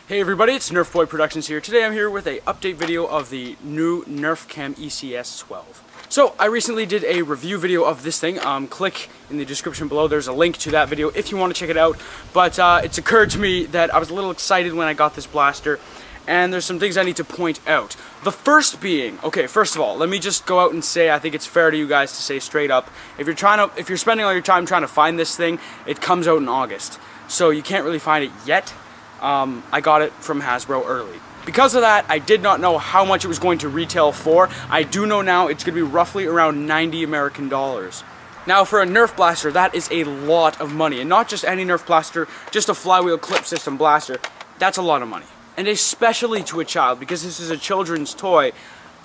Hey everybody, it's NERF Boy Productions here. Today I'm here with a update video of the new NERF Cam ECS-12. So I recently did a review video of this thing. Click in the description below, there's a link to that video if you want to check it out. But it's occurred to me that I was a little excited when I got this blaster, and there's some things I need to point out. The first being, okay, first of all, let me just go out and say I think it's fair to you guys to say straight up, if you're spending all your time trying to find this thing, it comes out in August. So you can't really find it yet. I got it from Hasbro early. Because of that, I did not know how much it was going to retail for. I do know now it's going to be roughly around 90 American dollars. Now for a Nerf blaster, that is a lot of money. And not just any Nerf blaster, just a flywheel clip system blaster. That's a lot of money. And especially to a child, because this is a children's toy,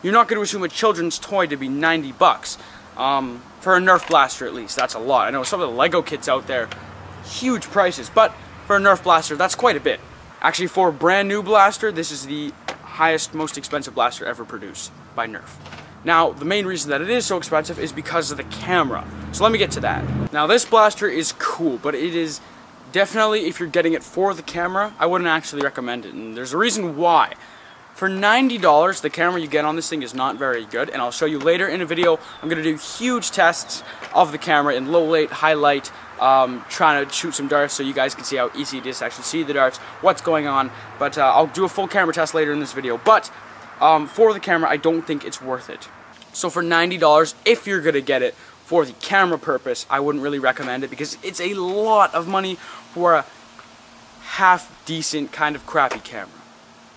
you're not going to assume a children's toy to be 90 bucks. For a Nerf blaster at least, that's a lot. I know some of the Lego kits out there, huge prices, but for a Nerf blaster, that's quite a bit. Actually, for a brand new blaster, this is the highest, most expensive blaster ever produced by Nerf. Now, the main reason that it is so expensive is because of the camera. So let me get to that. Now, this blaster is cool, but it is definitely, if you're getting it for the camera, I wouldn't actually recommend it. And there's a reason why. For $90, the camera you get on this thing is not very good, and I'll show you later in a video. I'm going to do huge tests of the camera in low light, high light, trying to shoot some darts so you guys can see how easy it is to actually see the darts, what's going on. But I'll do a full camera test later in this video. But for the camera, I don't think it's worth it. So for $90, if you're going to get it for the camera purpose, I wouldn't really recommend it because it's a lot of money for a half-decent kind of crappy camera.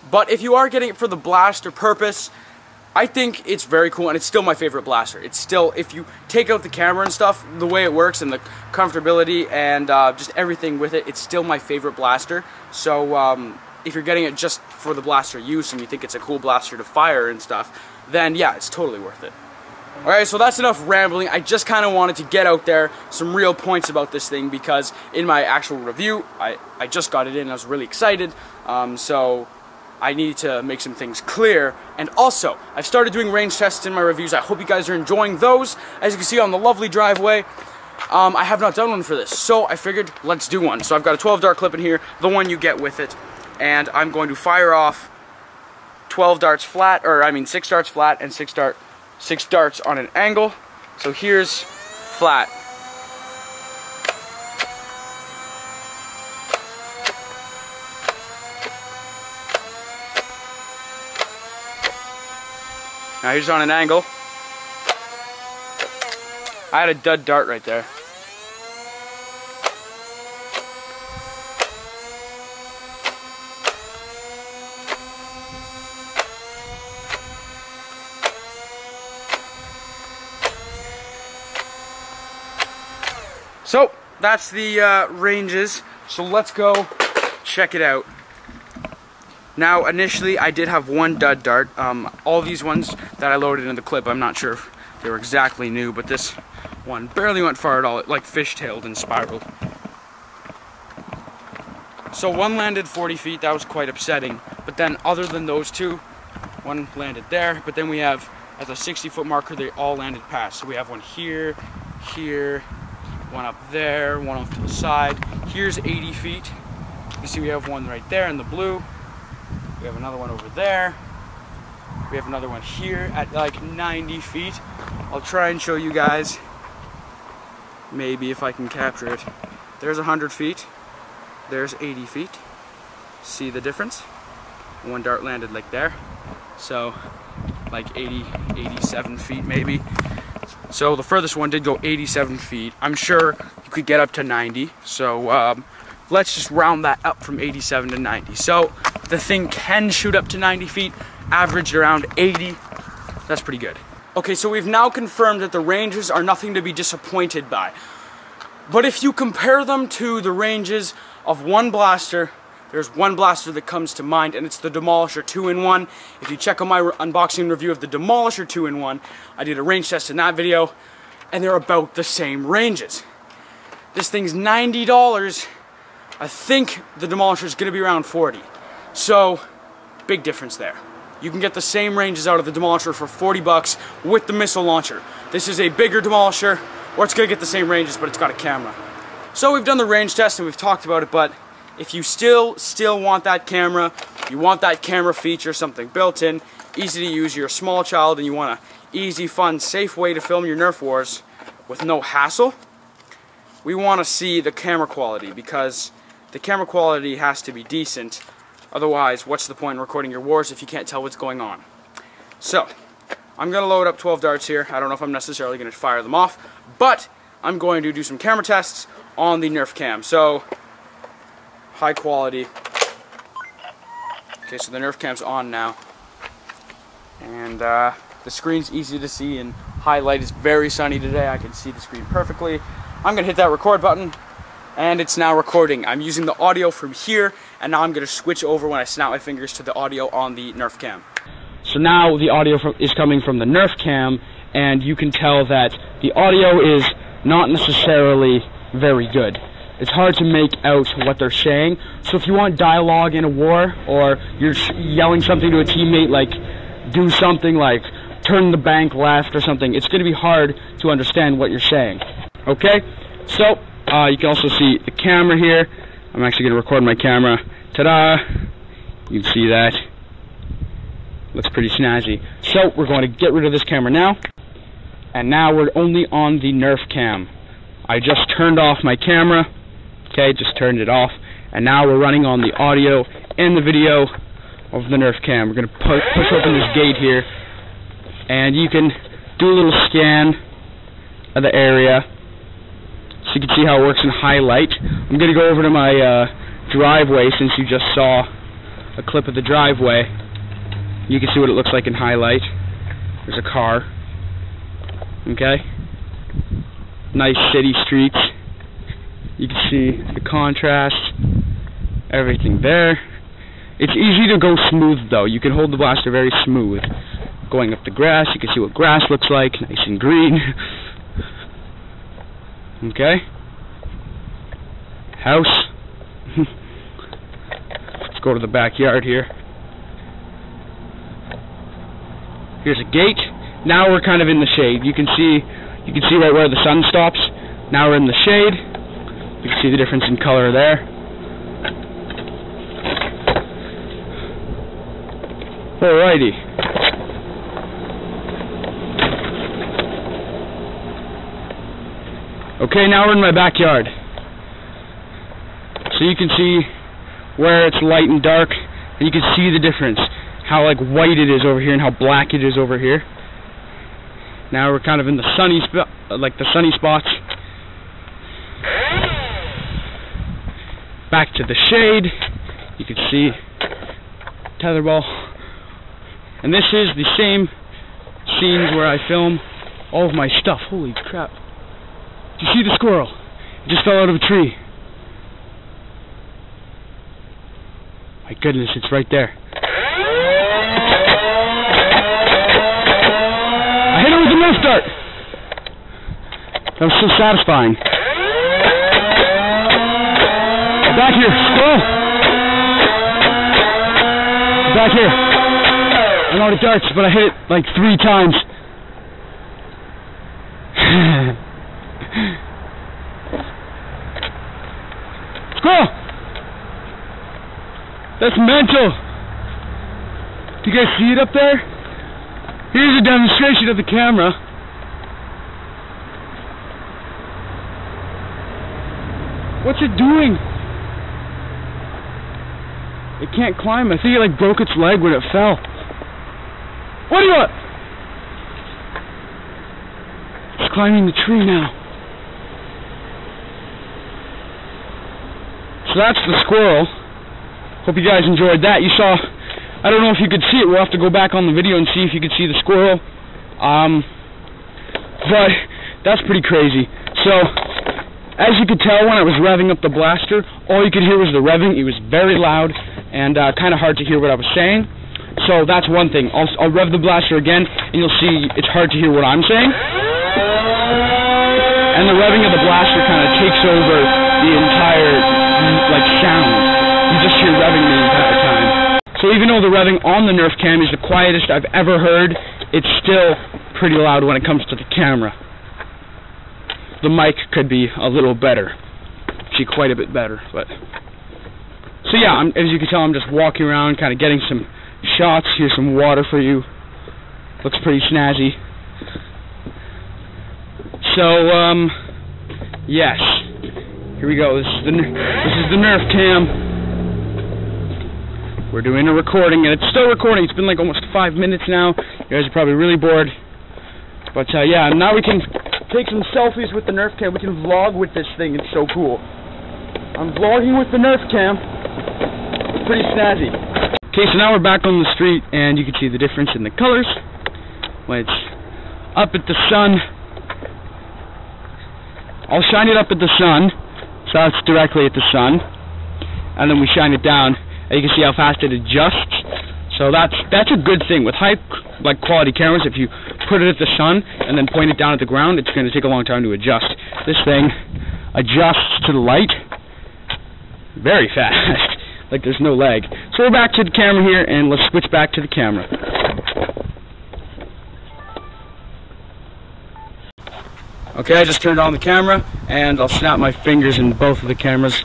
But if you are getting it for the blaster purpose, I think it's very cool, and it's still my favorite blaster. It's still, if you take out the camera and stuff, the way it works and the comfortability and just everything with it, it's still my favorite blaster. So if you're getting it just for the blaster use and you think it's a cool blaster to fire and stuff, then yeah, it's totally worth it. Alright, so that's enough rambling. I just kind of wanted to get out there some real points about this thing because in my actual review, I just got it in and I was really excited. So I need to make some things clear. And also, I've started doing range tests in my reviews. I hope you guys are enjoying those. As you can see on the lovely driveway, I have not done one for this, so I figured let's do one. So I've got a 12 dart clip in here, the one you get with it, and I'm going to fire off 12 darts flat, or I mean 6 darts flat and 6 darts on an angle. So here's flat. Now here's on an angle. I had a dud dart right there. So that's the ranges. So let's go check it out. Now, initially, I did have one dud dart. All these ones that I loaded in the clip, I'm not sure if they were exactly new, but this one barely went far at all. It like fishtailed and spiraled. So one landed 40 feet, that was quite upsetting. But then other than those two, one landed there, but then we have, at the 60-foot marker, they all landed past. So we have one here, here, one up there, one off to the side. Here's 80 feet. You see we have one right there in the blue. We have another one over there. We have another one here at like 90 feet. I'll try and show you guys, maybe if I can capture it. There's 100 feet. There's 80 feet. See the difference? One dart landed like there. So like 87 feet maybe. So the furthest one did go 87 feet. I'm sure you could get up to 90. So let's just round that up from 87 to 90. So the thing can shoot up to 90 feet, averaged around 80. That's pretty good. Okay, so we've now confirmed that the ranges are nothing to be disappointed by. But if you compare them to the ranges of one blaster, there's one blaster that comes to mind, and it's the Demolisher 2-in-1. If you check on my unboxing review of the Demolisher 2-in-1, I did a range test in that video, and they're about the same ranges. This thing's $90. I think the Demolisher is going to be around 40. So, big difference there. You can get the same ranges out of the Demolisher for 40 bucks with the missile launcher. This is a bigger Demolisher, or it's going to get the same ranges, but it's got a camera. So we've done the range test and we've talked about it, but if you still want that camera, you want that camera feature, something built in, easy to use, you're a small child and you want an easy, fun, safe way to film your Nerf wars with no hassle, we want to see the camera quality, because the camera quality has to be decent. Otherwise, what's the point in recording your wars if you can't tell what's going on? So, I'm going to load up 12 darts here. I don't know if I'm necessarily going to fire them off, but I'm going to do some camera tests on the Nerf cam. So, high quality. Okay, so the Nerf cam's on now. And the screen's easy to see, and highlight is very sunny today. I can see the screen perfectly. I'm going to hit that record button, and it's now recording. I'm using the audio from here, and now I'm going to switch over when I snap my fingers to the audio on the Nerf cam. So now the audio is coming from the Nerf cam, and you can tell that the audio is not necessarily very good. It's hard to make out what they're saying. So if you want dialogue in a war, or you're yelling something to a teammate like, do something like, turn the bank left or something, it's going to be hard to understand what you're saying. Okay? So, you can also see the camera here. I'm actually going to record my camera. Ta-da! You can see that. Looks pretty snazzy. So, we're going to get rid of this camera now. And now we're only on the Nerf cam. I just turned off my camera. Okay, just turned it off. And now we're running on the audio and the video of the Nerf cam. We're going to push open this gate here. And you can do a little scan of the area, so you can see how it works in highlight. I'm going to go over to my driveway, since you just saw a clip of the driveway. You can see what it looks like in highlight. There's a car. Okay? Nice city streets. You can see the contrast, everything there. It's easy to go smooth though. You can hold the blaster very smooth. Going up the grass, you can see what grass looks like, nice and green. Okay? House. Let's go to the backyard here. Here's a gate. Now we're kind of in the shade. You can see right where the sun stops. Now we're in the shade. You can see the difference in color there. Alrighty. Okay, now we're in my backyard. So you can see where it's light and dark, and you can see the difference. How like white it is over here and how black it is over here. Now we're kind of in the sunny sunny spots. Back to the shade. You can see tetherball. And this is the same scenes where I film all of my stuff. Holy crap. Do you see the squirrel? It just fell out of a tree. My goodness, it's right there. I hit it with a Nerf dart. That was so satisfying. Back here, squirrel. Back here. I'm out of darts, but I hit it like 3 times. Squirrel! That's mental! Do you guys see it up there? Here's a demonstration of the camera. What's it doing? It can't climb. I think it like broke its leg when it fell. What do you want? It's climbing the tree now. So that's the squirrel. Hope you guys enjoyed that. You saw, I don't know if you could see it. We'll have to go back on the video and see if you could see the squirrel. But that's pretty crazy. So, as you could tell when I was revving up the blaster, all you could hear was the revving. It was very loud and kind of hard to hear what I was saying. So that's one thing. I'll rev the blaster again, and you'll see it's hard to hear what I'm saying. And the revving of the blaster kind of takes over the entire sound. You just hear revving the entire time. So even though the revving on the Nerf cam is the quietest I've ever heard, it's still pretty loud when it comes to the camera. The mic could be a little better. Actually quite a bit better, but So yeah, as you can tell, I'm just walking around, kind of getting some shots. Here's some water for you. Looks pretty snazzy. So, yes. Here we go. This is the NERF cam. We're doing a recording, and it's still recording. It's been like almost 5 minutes now. You guys are probably really bored. But yeah, now we can take some selfies with the NERF cam. We can vlog with this thing. It's so cool. I'm vlogging with the NERF cam. Pretty snazzy. Okay, so now we're back on the street, and you can see the difference in the colors. When it's up at the sun, I'll shine it up at the sun, so it's directly at the sun, and then we shine it down, and you can see how fast it adjusts. So that's a good thing with high quality cameras. If you put it at the sun and then point it down at the ground, it's going to take a long time to adjust. This thing adjusts to the light very fast, like there's no lag. So we're back to the camera here, and let's switch back to the camera. Okay, I just turned on the camera, and I'll snap my fingers in both of the cameras.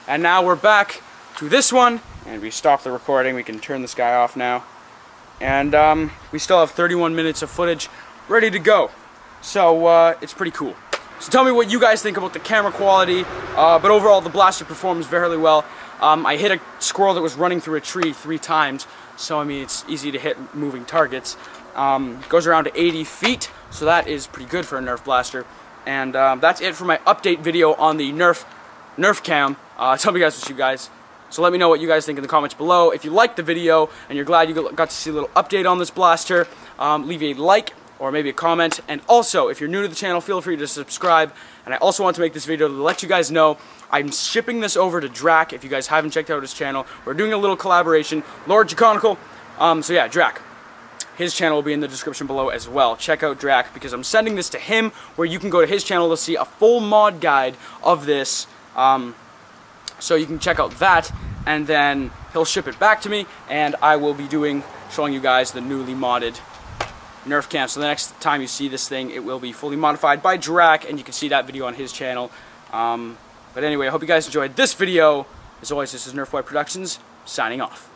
And now we're back to this one, and we stopped the recording. We can turn this guy off now. And we still have 31 minutes of footage ready to go. So it's pretty cool. So tell me what you guys think about the camera quality, but overall the blaster performs very well. I hit a squirrel that was running through a tree 3 times, so I mean it's easy to hit moving targets. Goes around to 80 feet, so that is pretty good for a NERF blaster. And that's it for my update video on the NERF cam. Tell me guys what you guys. So let me know what you guys think in the comments below. If you liked the video and you're glad you got to see a little update on this blaster, leave a like or maybe a comment. And also, if you're new to the channel, feel free to subscribe. And I also want to make this video to let you guys know I'm shipping this over to Drac. If you guys haven't checked out his channel, we're doing a little collaboration. Lord Jaconical. So yeah, Drac. His channel will be in the description below as well. Check out Drac because I'm sending this to him, where you can go to his channel to see a full mod guide of this. So you can check out that, and then he'll ship it back to me, and I will be showing you guys the newly modded NERF cam. So the next time you see this thing, it will be fully modified by Drac, and you can see that video on his channel. But anyway, I hope you guys enjoyed this video. As always, this is NERF Boy Productions, signing off.